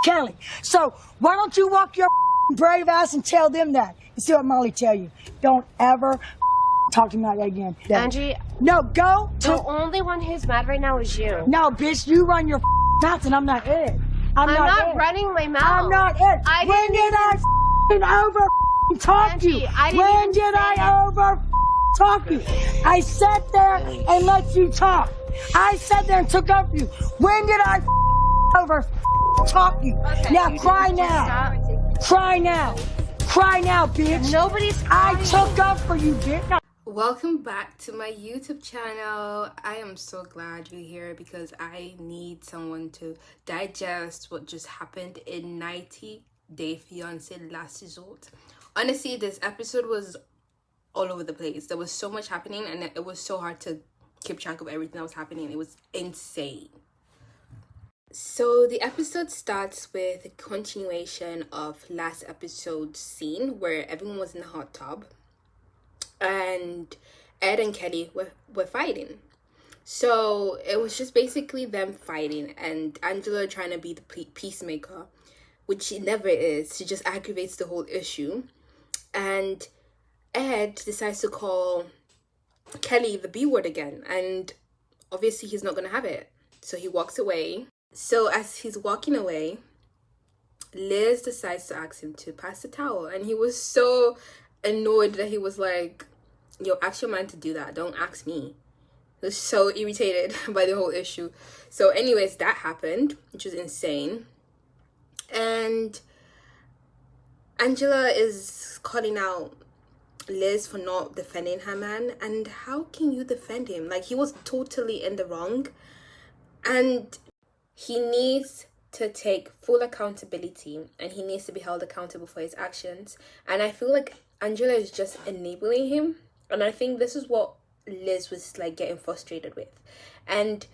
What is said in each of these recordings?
Kelly. So why don't you walk your brave ass and tell them that? You see what Molly tell you? Don't ever talk to me like that again. Angie, no, go to... the only one who's mad right now is you. No, bitch, you run your mouth and I'm not it. I'm not running my mouth. I'm not it. When did I over talk to you? When did I over talk to you? I sat there and let you talk. I sat there and took up for you. When did I over talk to you? Okay, now you cry now. Cry now. Cry now, bitch. Nobody's crying. I took up for you, bitch. Welcome back to my YouTube channel. I am so glad you're here because I need someone to digest what just happened in 90 Day Fiance Last Resort. Honestly, this episode was all over the place. There was so much happening and it was so hard to keep track of everything that was happening. It was insane. So the episode starts with a continuation of last episode's scene where everyone was in the hot tub and Ed and Kelly were fighting. So it was just basically them fighting and Angela trying to be the peacemaker, which she never is. She just aggravates the whole issue. And Ed decides to call Kelly the B word again, and obviously he's not going to have it. So he walks away. So as he's walking away, Liz decides to ask him to pass the towel, and he was so annoyed that he was like, yo, ask your man to do that, don't ask me. He was so irritated by the whole issue. So anyways, that happened, which was insane. And Angela is calling out Liz for not defending her man, and how can you defend him? Like, he was totally in the wrong, and he needs to take full accountability and he needs to be held accountable for his actions. And I feel like Angela is just enabling him, and I think this is what Liz was like getting frustrated with. And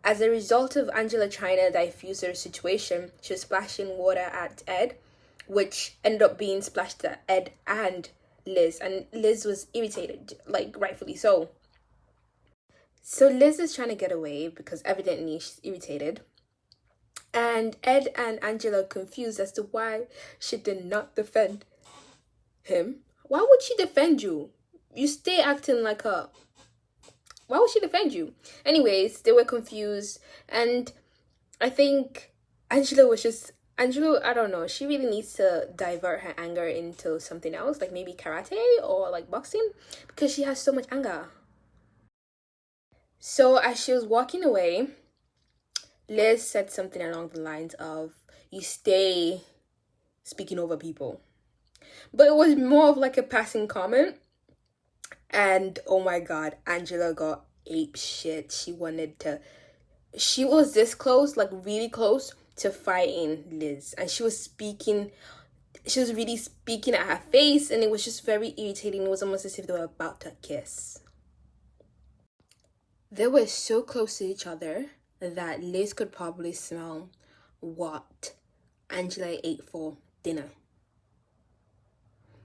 as a result of Angela trying to diffuse her situation, she was splashing water at Ed, which ended up being splashed at Ed and Liz, and Liz was irritated, like rightfully so. So Liz is trying to get away because evidently she's irritated, and Ed and Angela are confused as to why she did not defend him. Why would she defend you? You stay acting like her. Why would she defend you? Anyways, they were confused, and I think Angela, I don't know, she really needs to divert her anger into something else, like maybe karate or like boxing, because she has so much anger. So as she was walking away, Liz said something along the lines of, you stay speaking over people. But it was more of like a passing comment. And oh my god, Angela got ape shit. She was this close, like really close to fighting Liz, and she was really speaking at her face, and it was just very irritating. It was almost as if they were about to kiss. They were so close to each other that Liz could probably smell what Angela ate for dinner.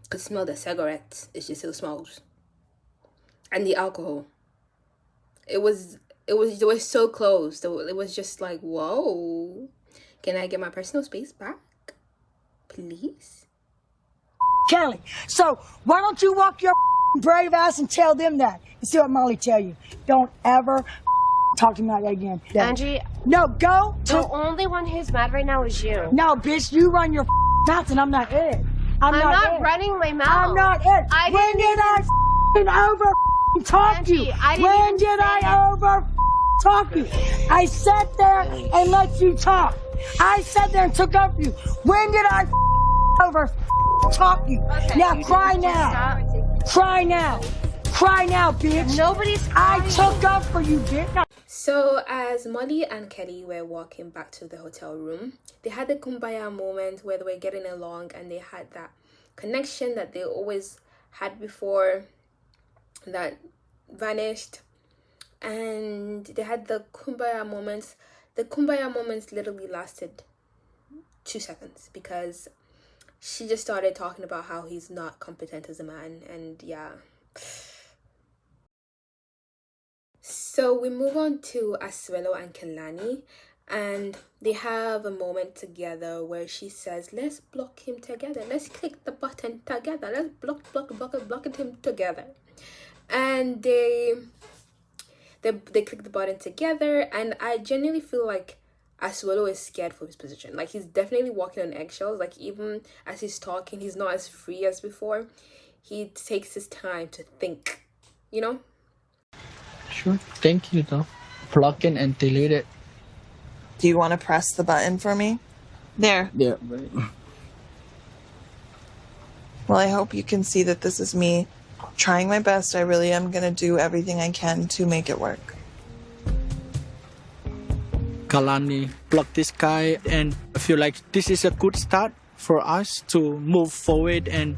Could smell the cigarettes if she still smells, and the alcohol. They were so close. It was just like, whoa. Can I get my personal space back, please? Kelly. So why don't you walk your brave ass and tell them that? You see what Molly tell you? Don't ever talk to me like that again. Angie, no, go to... the only one who's mad right now is you. No, bitch, you run your mouth and I'm not it. I'm not running my mouth. I'm not it. When did I over talk to you? When did I over talk to you? I sat there and let you talk. I sat there and took up for you. When did I over talk to you? Now cry now. Cry now. Cry now, bitch. Nobody's crying. I took up for you, bitch. So as Molly and Kelly were walking back to the hotel room, they had the kumbaya moment where they were getting along and they had that connection that they always had before that vanished, and they had the kumbaya moments. The kumbaya moments literally lasted 2 seconds because she just started talking about how he's not competent as a man, and yeah. So we move on to Asuelo and Kelani, And they have a moment together where she says, let's block him together. Let's click the button together. Let's block him together. And they click the button together. And I genuinely feel like Asuelo is scared for his position. Like, he's definitely walking on eggshells. Like, even as he's talking, he's not as free as before. He takes his time to think, you know? Sure. Thank you, though. Plug in and delete it. Do you want to press the button for me? There. Yeah, right. Well, I hope you can see that this is me trying my best. I really am going to do everything I can to make it work. Kalani, block this guy, and I feel like this is a good start for us to move forward, and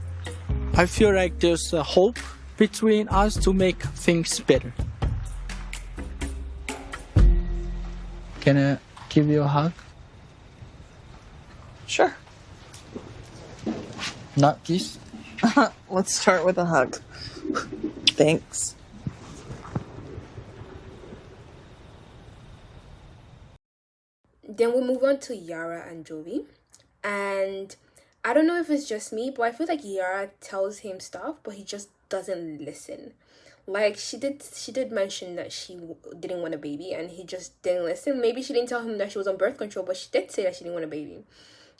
I feel like there's a hope between us to make things better. Can I give you a hug? Sure. Not kiss? Let's start with a hug. Thanks. Then we move on to Yara and Jovi. And I don't know if it's just me, but I feel like Yara tells him stuff, but he just doesn't listen. Like, she did mention that she didn't want a baby, and he just didn't listen. Maybe she didn't tell him that she was on birth control, but she did say that she didn't want a baby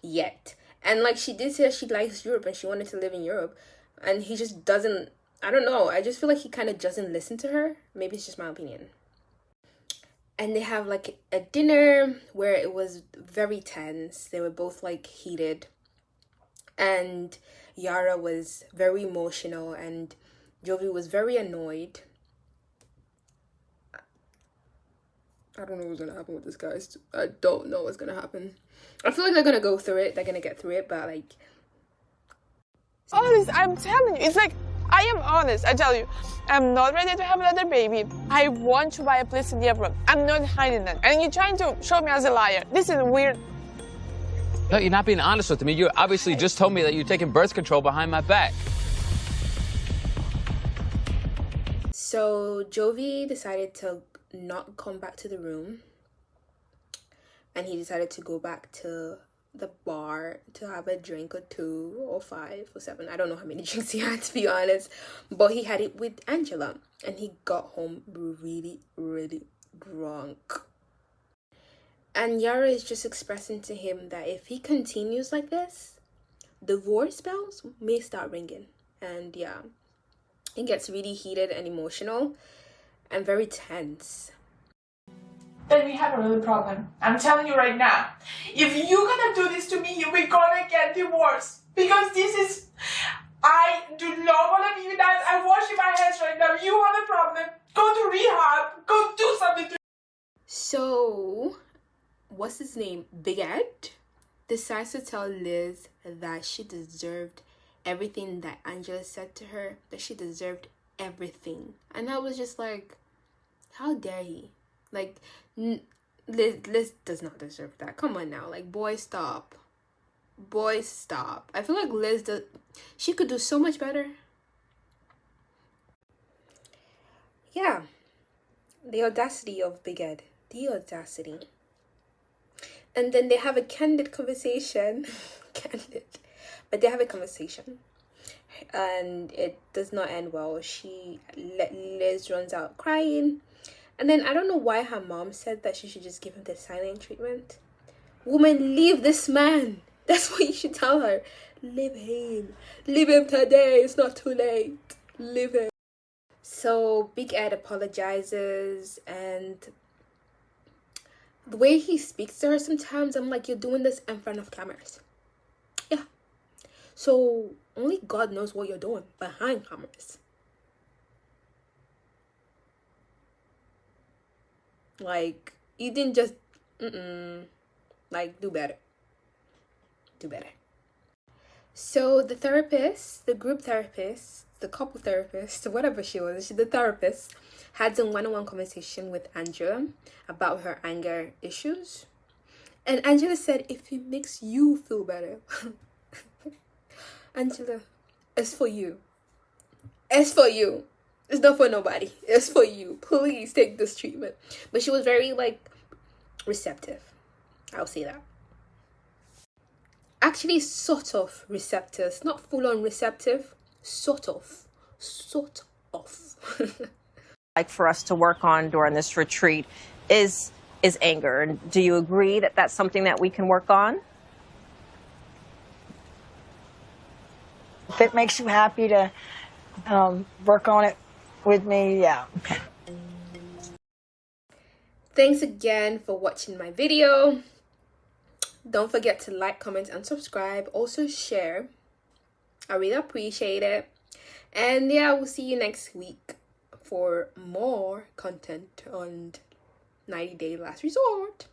yet. And like, she did say that she likes Europe and she wanted to live in Europe, and he just doesn't. I don't know. I just feel like he kind of doesn't listen to her. Maybe it's just my opinion. And they have like a dinner where it was very tense. They were both like heated, and Yara was very emotional and Jovi was very annoyed. I don't know what's gonna happen with this, guys. I don't know what's gonna happen. I feel like they're gonna go through it. They're gonna get through it, but like... Honest, I'm telling you, it's like, I am honest, I tell you. I'm not ready to have another baby. I want to buy a place in Europe. I'm not hiding that. And you're trying to show me as a liar. This is weird. No, you're not being honest with me. You obviously just told me that you're taking birth control behind my back. So Jovi decided to not come back to the room, and he decided to go back to the bar to have a drink or 2 or 5 or 7. I don't know how many drinks he had, to be honest, but he had it with Angela, and he got home really, really drunk. And Yara is just expressing to him that if he continues like this, divorce bells may start ringing. And yeah, it gets really heated and emotional and very tense. Then we have a real problem. I'm telling you right now. If you're gonna do this to me, we're gonna get divorced. Because this is... I do not wanna be with that. I'm washing my hands right now. You have a problem. Go to rehab. Go do something to... So, what's his name? Big Ed decides to tell Liz that she deserved everything that Angela said to her. That she deserved everything. And I was just like, how dare he? Like, Liz does not deserve that. Come on now. Like, boy, stop. Boy, stop. I feel like Liz she could do so much better. Yeah. The audacity of Big Ed. The audacity. And then they have a candid conversation. Candid. But they have a conversation. And it does not end well. Liz runs out crying. And then I don't know why her mom said that she should just give him the silent treatment. Woman, leave this man. That's what you should tell her. Leave him. Leave him today. It's not too late. Leave him. So Big Ed apologizes, and the way he speaks to her sometimes, I'm like, you're doing this in front of cameras. Yeah. So only God knows what you're doing behind cameras. Like, you didn't just, like, do better. Do better. So the therapist, the group therapist, the couple therapist, whatever she was, the therapist, had a one-on-one conversation with Angela about her anger issues. And Angela said, if it makes you feel better, Angela, it's for you. It's for you. It's not for nobody. It's for you. Please take this treatment. But she was very, like, receptive. I'll say that. Actually, sort of receptors, not full on receptive, sort of. Like for us to work on during this retreat is anger. And do you agree that that's something that we can work on? If it makes you happy to work on it with me, yeah. Thanks again for watching my video. Don't forget to like, comment, and subscribe. Also share. I really appreciate it. And yeah, we'll see you next week for more content on 90 Day Last Resort.